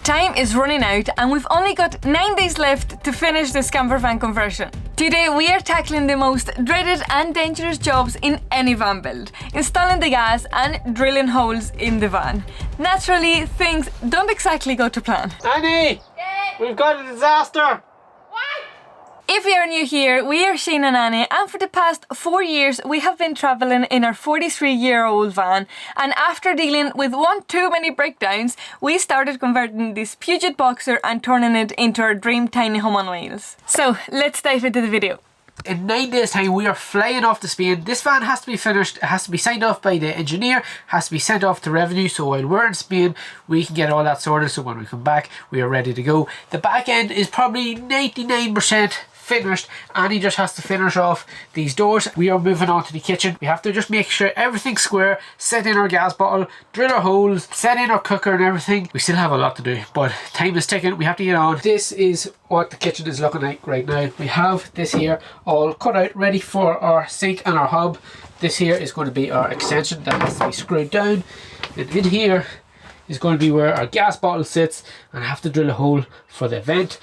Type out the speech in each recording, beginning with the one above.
Time is running out and we've only got 9 days left to finish this campervan conversion. Today we are tackling the most dreaded and dangerous jobs in any van build, installing the gas and drilling holes in the van. Naturally, things don't exactly go to plan. Annie! We've got a disaster! If you are new here, we are Shane and Annie, and for the past 4 years we have been travelling in our 43-year-old van, and after dealing with one too many breakdowns, we started converting this Peugeot Boxer and turning it into our dream tiny home on wheels. So let's dive into the video. In 9 days time we are flying off to Spain. This van has to be finished, it has to be signed off by the engineer, has to be sent off to revenue, so while we're in Spain we can get all that sorted, so when we come back we are ready to go. The back end is probably 99% finished. Annie just has to finish off these doors. We are moving on to the kitchen. We have to just make sure everything's square, set in our gas bottle, drill our holes, set in our cooker and everything. We still have a lot to do, but time is ticking. We have to get on. This is what the kitchen is looking like right now. We have this here all cut out, ready for our sink and our hob. This here is going to be our extension that has to be screwed down, and in here is going to be where our gas bottle sits, and I have to drill a hole for the vent.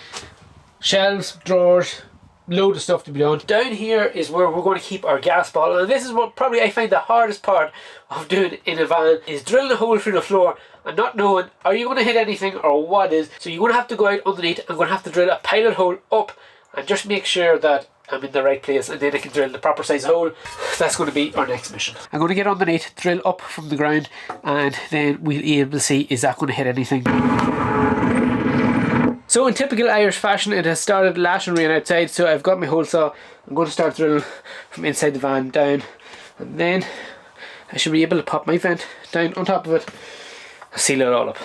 Shelves, drawers, load of stuff to be done. Down here is where we're going to keep our gas bottle, and this is what probably I find the hardest part of doing in a van, is drilling a hole through the floor and not knowing are you going to hit anything or what is. So you're going to have to go out underneath. I'm going to have to drill a pilot hole up and just make sure that I'm in the right place, and then I can drill the proper size hole. That's going to be our next mission. I'm going to get underneath, drill up from the ground, and then we'll be able to see is that going to hit anything. So in typical Irish fashion, it has started lashing rain outside, so I've got my hole saw. I'm going to start drilling from inside the van down, and then I should be able to pop my vent down on top of it and seal it all up.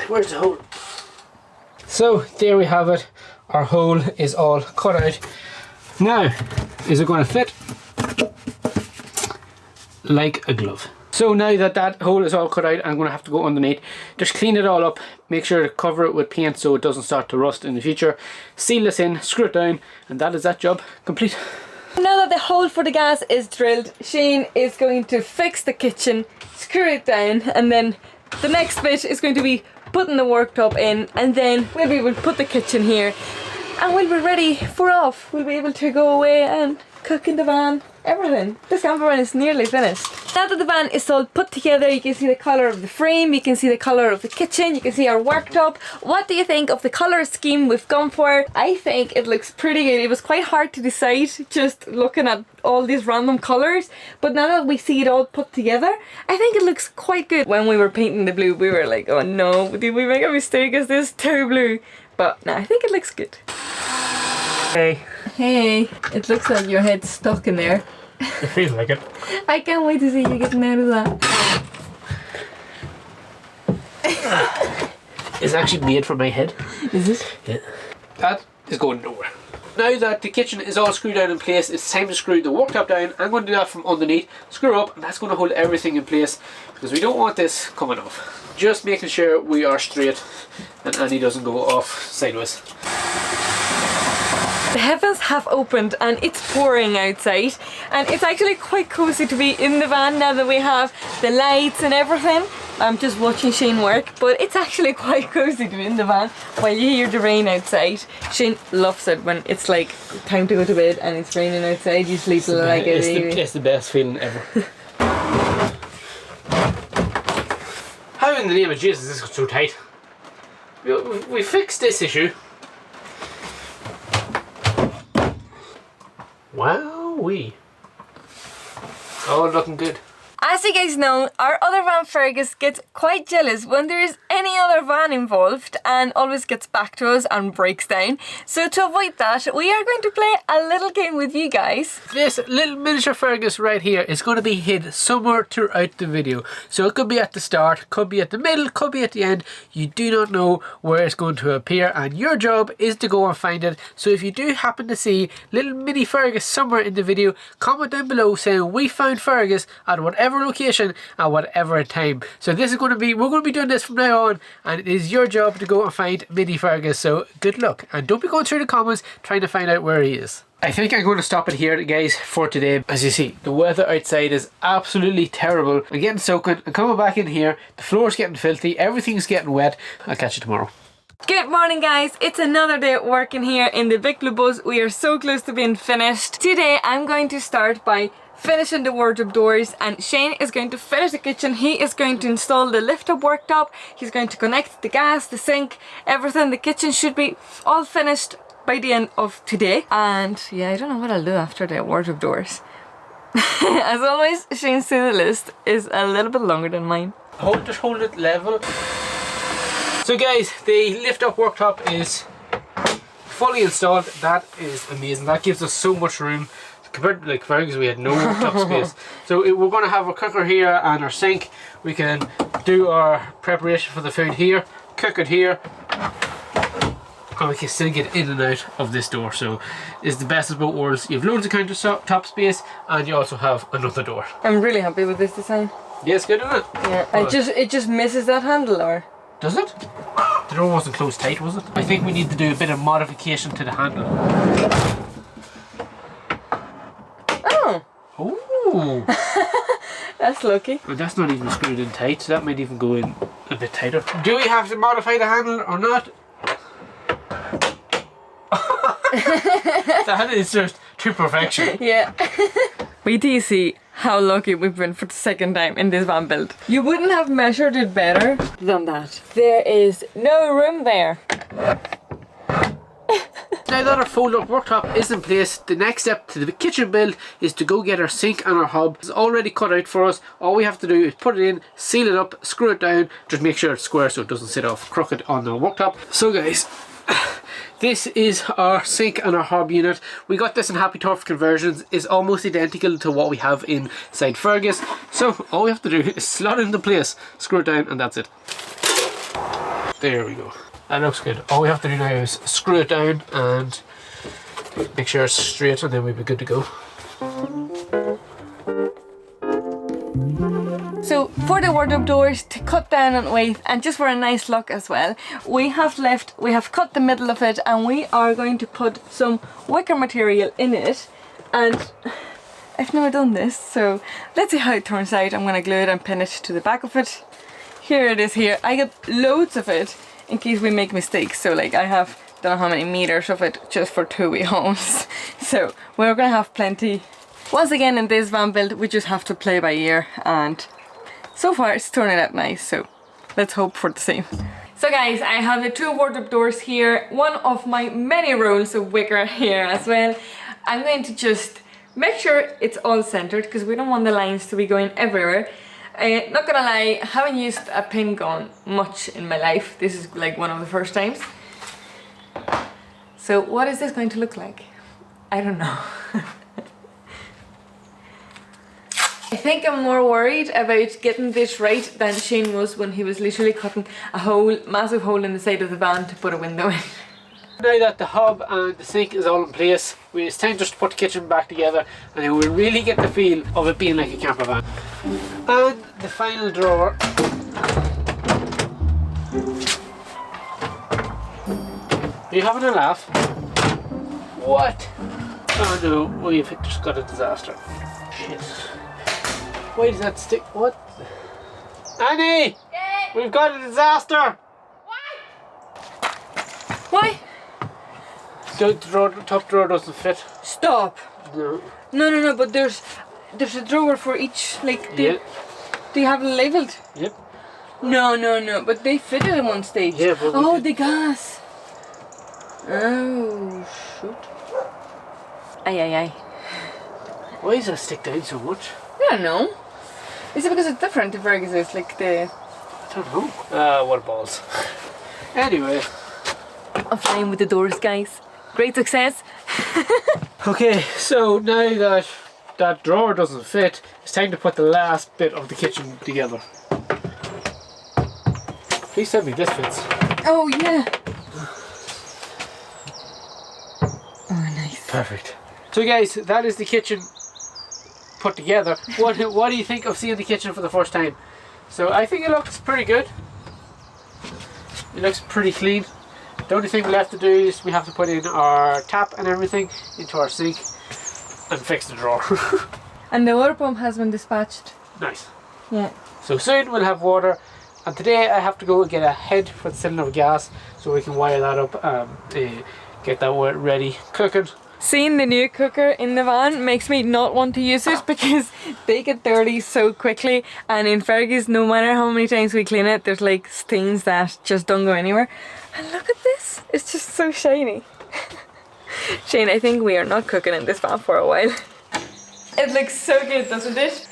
Where's the hole? So there we have it. Our hole is all cut out. Now, is it going to fit? Like a glove. So now that that hole is all cut out, I'm going to have to go underneath, just clean it all up, make sure to cover it with paint so it doesn't start to rust in the future, seal this in, screw it down, and that is that job complete. Now that the hole for the gas is drilled, Shane is going to fix the kitchen, screw it down, and then the next bit is going to be putting the worktop in, and then we'll be able to put the kitchen here, and we'll be ready for off. We'll be able to go away and cook in the van. Everything. This campervan is nearly finished. Now that the van is all put together, you can see the colour of the frame, you can see the colour of the kitchen, you can see our worktop. What do you think of the colour scheme we've gone for? I think it looks pretty good. It was quite hard to decide just looking at all these random colours, but now that we see it all put together, I think it looks quite good. When we were painting the blue, we were like, oh no, did we make a mistake? Is this too blue? But no, I think it looks good. Hey. Hey, it looks like your head's stuck in there. It feels like it. I can't wait to see you getting out of that. It's actually made for my head. Is it? Yeah. That is going nowhere. Now that the kitchen is all screwed down in place, it's time to screw the worktop down. I'm going to do that from underneath, screw up, and that's going to hold everything in place because we don't want this coming off. Just making sure we are straight and Annie doesn't go off sideways. The heavens have opened and it's pouring outside, and it's actually quite cozy to be in the van now that we have the lights and everything. I'm just watching Shane work, but it's actually quite cozy to be in the van while you hear the rain outside. Shane loves it when it's like time to go to bed and it's raining outside. You sleep like a baby. It's the best feeling ever. How in the name of Jesus is this so tight? We fixed this issue. Wowee. Oh, looking good. As you guys know, our other van Fergus gets quite jealous when there is any other van involved and always gets back to us and breaks down. So to avoid that, we are going to play a little game with you guys. This little miniature Fergus right here is going to be hid somewhere throughout the video. So it could be at the start, could be at the middle, could be at the end. You do not know where it's going to appear, and your job is to go and find it. So if you do happen to see little mini Fergus somewhere in the video, comment down below saying we found Fergus at whatever location at whatever time. So this is going to be, we're going to be doing this from now on, and it is your job to go and find mini Fergus. So good luck, and don't be going through the comments trying to find out where he is. I think I'm going to stop it here, guys, for today. As you see, the weather outside is absolutely terrible. I'm getting soaking. I'm coming back in here. The floor's getting filthy. Everything's getting wet. I'll catch you tomorrow. Good morning, guys. It's another day at working here in the 𝗦𝗨𝗣𝗧. We are so close to being finished. Today I'm going to start by finishing the wardrobe doors, and Shane is going to finish the kitchen. He is going to install the lift up worktop. He's going to connect the gas, the sink, everything. The kitchen should be all finished by the end of today. And yeah, I don't know what I'll do after the wardrobe doors. As always, Shane's to-do list is a little bit longer than mine. Just hold it level. So guys, the lift up worktop is fully installed. That is amazing. That gives us so much room compared to like because we had no worktop space. So we're going to have a cooker here and our sink. We can do our preparation for the food here, cook it here, and we can still get in and out of this door. So it's the best of both worlds. You have loads of countertop space and you also have another door. I'm really happy with this design. Yes, good, isn't it? Yeah, it just misses that handle, or? Does it? The door wasn't closed tight, was it? I think we need to do a bit of modification to the handle. Oh! Oh! That's lucky. Well, that's not even screwed in tight, so that might even go in a bit tighter. Do we have to modify the handle or not? That is just to perfection. Yeah. Wait till you see how lucky we've been for the second time in this van build. You wouldn't have measured it better than that. There is no room there. Now that our fold-up worktop is in place, the next step to the kitchen build is to go get our sink and our hob. It's already cut out for us. All we have to do is put it in, seal it up, screw it down, just make sure it's square so it doesn't sit off crooked on the worktop. So guys, this is our sink and our hob unit. We got this in Happy Turf Conversions. It's almost identical to what we have inside Fergus. So all we have to do is slot it into place, screw it down, and that's it. There we go. That looks good. All we have to do now is screw it down and make sure it's straight, and then we'll be good to go. So for the wardrobe doors, to cut down on weight and just for a nice look as well, we have cut the middle of it, and we are going to put some wicker material in it. And I've never done this, so let's see how it turns out. I'm going to glue it and pin it to the back of it. Here it is here. I got loads of it in case we make mistakes. So like I have don't know how many meters of it just for 2 wee homes. So we're going to have plenty. Once again, in this van build, we just have to play by ear, and so far it's turning out nice, so let's hope for the same. So guys, I have the 2 wardrobe doors here, one of my many rolls of wicker here as well. I'm going to just make sure it's all centered because we don't want the lines to be going everywhere. Not gonna lie, I haven't used a pin gun much in my life. This is like one of the first times. So what is this going to look like? I don't know. I think I'm more worried about getting this right than Shane was when he was literally cutting a massive hole in the side of the van to put a window in. Now that the hob and the sink is all in place, it's time just to put the kitchen back together, and then we'll really get the feel of it being like a camper van. And the final drawer. Are you having a laugh? What? Oh no, we've just got a disaster. Shit. Why does that stick? What? Annie! Yeah. We've got a disaster! Why? The top drawer doesn't fit. Stop! No. No, but there's a drawer for each, like, do you have it labelled? Yep. No, but they fitted in one stage. Yeah, but oh, the gas! Oh, shoot. Aye. Why does that stick down so much? I don't know. Is it because it's different to Fergus? It's like the... I don't know. What balls. Anyway. I'm flying with the doors, guys. Great success. Okay, so now that that drawer doesn't fit, it's time to put the last bit of the kitchen together. Please tell me this fits. Oh, yeah. Oh, nice. Perfect. So guys, that is the kitchen put together. What do you think of seeing the kitchen for the first time? So I think it looks pretty good. It looks pretty clean. The only thing we have to do is we have to put in our tap and everything into our sink and fix the drawer. And the water pump has been dispatched. Nice. Yeah. So soon we'll have water, and today I have to go get a head for the cylinder of gas so we can wire that up, get that ready, cooking. Seeing the new cooker in the van makes me not want to use it because they get dirty so quickly, and in Fergie's, no matter how many times we clean it, there's like things that just don't go anywhere. And look at this, it's just so shiny. Shane, I think we are not cooking in this van for a while. It looks so good, doesn't it?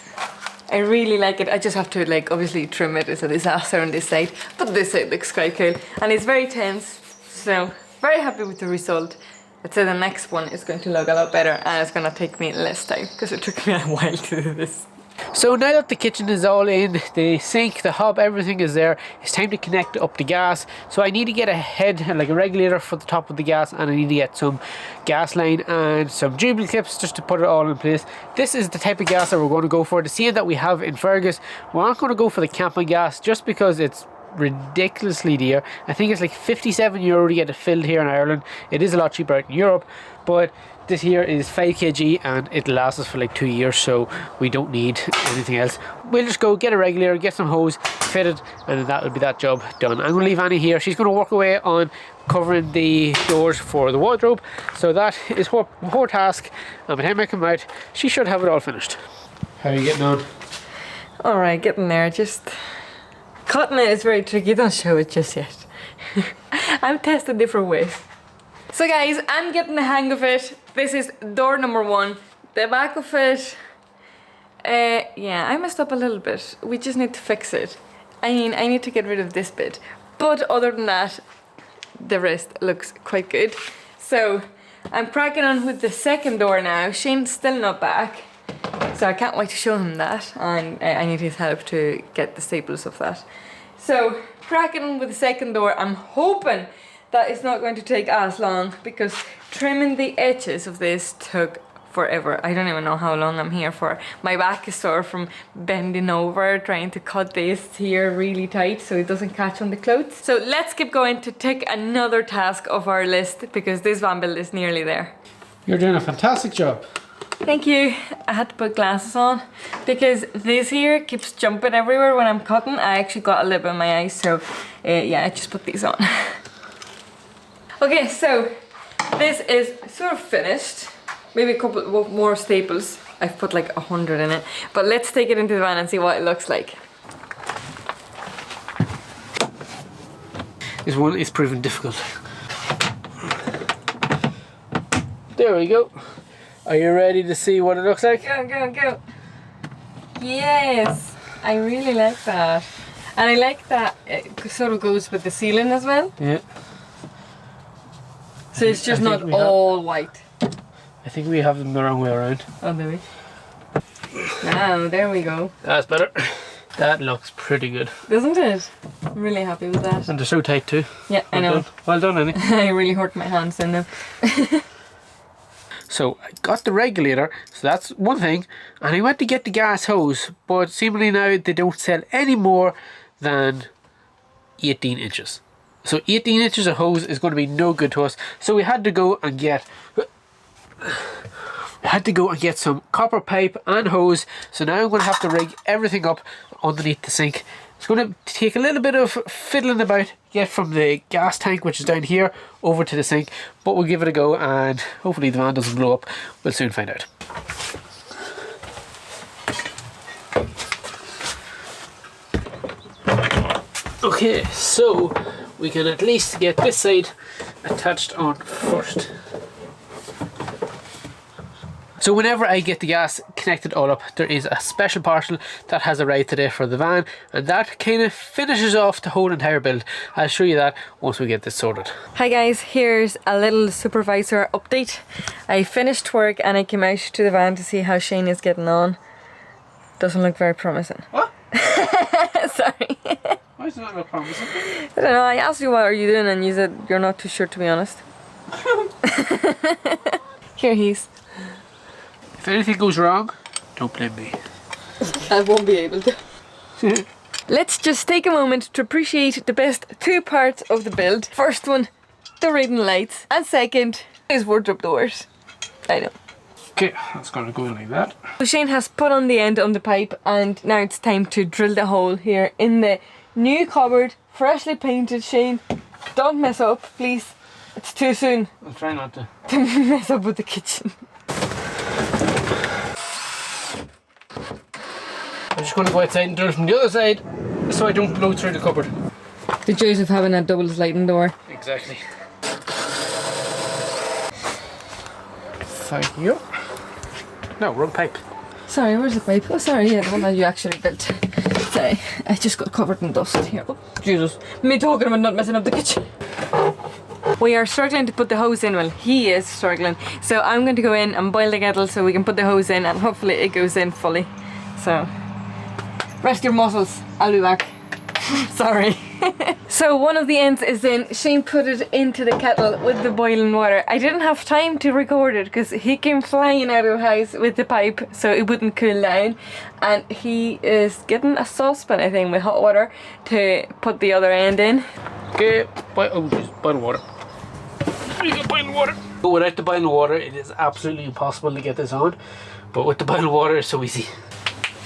I really like it. I just have to like obviously trim it. It's a disaster on this side, but this side looks quite cool. And it's very tense, so very happy with the result. I'd say the next one is going to look a lot better, and it's going to take me less time because it took me a while to do this. So now that the kitchen is all in, the sink, the hob, everything is there, it's time to connect up the gas. So I need to get a head, like a regulator for the top of the gas, and I need to get some gas line and some Jubilee clips just to put it all in place. This is the type of gas that we're going to go for. The same that we have in Fergus. We're not going to go for the camping gas just because it's ridiculously dear. I think it's like €57 to get it filled here in Ireland. It is a lot cheaper out in Europe, but this here is 5 kg and it lasts us for like 2 years, so we don't need anything else. We'll just go get a regulator, get some hose, fit it, and that will be that job done. I'm going to leave Annie here. She's going to work away on covering the doors for the wardrobe, so that is her task, and by the time I come out she should have it all finished. How are you getting on? Alright, getting there. Just cutting it is very tricky. Don't show it just yet. I'm testing different ways. So guys, I'm getting the hang of it. This is door number 1. The back of it, yeah, I messed up a little bit. We just need to fix it. I mean, I need to get rid of this bit. But other than that, the rest looks quite good. So I'm cracking on with the second door now. Shane's still not back, so I can't wait to show him that. And I need his help to get the staples of that. So cracking on with the second door. I'm hoping that it's not going to take as long because trimming the edges of this took forever. I don't even know how long I'm here for. My back is sore from bending over trying to cut this here really tight so it doesn't catch on the clothes. So let's keep going to take another task off our list because this van build is nearly there. You're doing a fantastic job. Thank you. I had to put glasses on because this here keeps jumping everywhere when I'm cutting. I actually got a little bit in my eyes, so yeah, I just put these on. Okay, so this is sort of finished. Maybe a couple more staples. I've put like 100 in it. But let's take it into the van and see what it looks like. This one is proving difficult. There we go. Are you ready to see what it looks like? Go, go, go. Yes, I really like that. And I like that it sort of goes with the ceiling as well. Yeah. So it's just not all white. I think we have them the wrong way around. Oh, do we? Now, there we go. That's better. That looks pretty good. Doesn't it? I'm really happy with that. And they're so tight too. Yeah, I know. Well done, Annie. I really hurt my hands in them. So I got the regulator, so that's one thing. And I went to get the gas hose, but seemingly now they don't sell any more than 18 inches. So 18 inches of hose is going to be no good to us. So we had to go and get some copper pipe and hose. So now I'm going to have to rig everything up underneath the sink. It's going to take a little bit of fiddling about, get from the gas tank, which is down here, over to the sink. But we'll give it a go, and hopefully the van doesn't blow up. We'll soon find out. Okay, so we can at least get this side attached on first. So whenever I get the gas connected all up, there is a special parcel that has arrived today for the van, and that kind of finishes off the whole entire build. I'll show you that once we get this sorted. Hi guys, here's a little supervisor update. I finished work and I came out to the van to see how Shane is getting on. Doesn't look very promising. What? Sorry. Why is it not promising? I don't know, I asked you what are you doing and you said you're not too sure, to be honest. Here he is. If anything goes wrong, don't blame me. I won't be able to. Let's just take a moment to appreciate the best two parts of the build. First one, the reading lights, and second is wardrobe doors. I know. Okay, that's gonna go in like that. So Shane has put on the end on the pipe, and now it's time to drill the hole here in the new cupboard, freshly painted. Shane, don't mess up, please. It's too soon. I'll try not to. To mess up with the kitchen. I'm just gonna go outside and do it from the other side so I don't blow through the cupboard. The joys of having a double sliding door. Exactly. Thank you. No, wrong pipe. Sorry, where's the pipe? Oh, sorry, yeah, the one that you actually built. Sorry, I just got covered in dust here. Oh, Jesus. Me talking about not messing up the kitchen. We are struggling to put the hose in. Well, he is struggling. So I'm going to go in and boil the kettle so we can put the hose in, and hopefully it goes in fully. So, rest your muscles. I'll be back. Sorry. So one of the ends is in. Shane put it into the kettle with the boiling water. I didn't have time to record it because he came flying out of the house with the pipe so it wouldn't cool down, and he is getting a saucepan, I think, with hot water to put the other end in. Okay, boiling water. We got boiling water. But without the boiling water, it is absolutely impossible to get this on. But with the boiling water, it's so easy.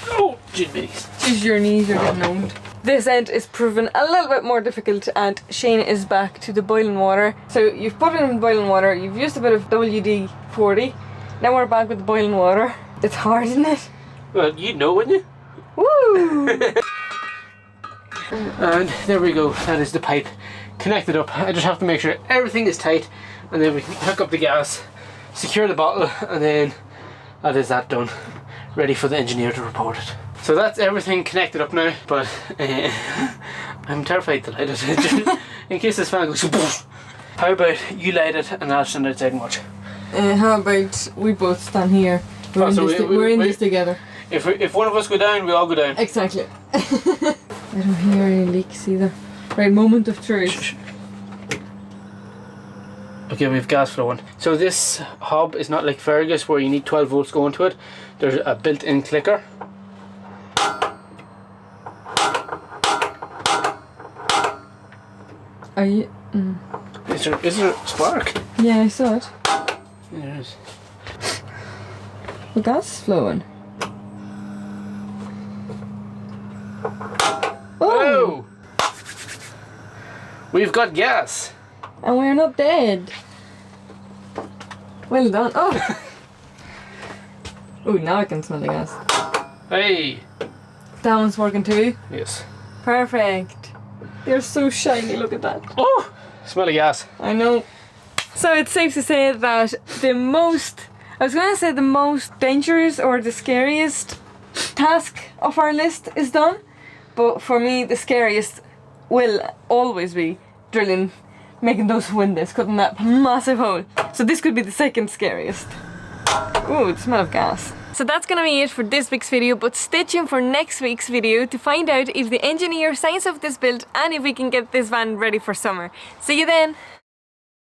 Oh, jeez. Just your knees are getting owned. This end is proven a little bit more difficult, and Shane is back to the boiling water. So you've put it in boiling water, you've used a bit of WD-40. Now we're back with the boiling water. It's hard, isn't it? Well, you'd know, wouldn't you? Woo! And there we go, that is the pipe connected up. I just have to make sure everything is tight, and then we can hook up the gas, secure the bottle, and then that is that done. Ready for the engineer to report it. So that's everything connected up now, but I'm terrified to light it in case this fan goes poof. How about you light it and I'll stand outside and watch? How about we both stand here? We're in this together. If one of us go down, we all go down. Exactly. I don't hear any leaks either. Right, moment of truth. Okay, we have gas flowing. So this hob is not like Fergus where you need 12 volts going to it. There's a built-in clicker. Are you? Is there a spark? Yeah, I saw it. Yeah, there is. The gas is flowing. Oh! We've got gas! And we're not dead. Well done. Oh! Oh, now I can smell the gas. Hey! That one's working too? Yes. Perfect. They're so shiny, look at that. Oh! Smell of gas. I know. So it's safe to say that the most dangerous or the scariest task of our list is done. But for me, the scariest will always be drilling, making those windows, cutting that massive hole. So this could be the second scariest. Ooh, the smell of gas. So that's gonna be it for this week's video, but stay tuned for next week's video to find out if the engineer signs off this build and if we can get this van ready for summer. See you then!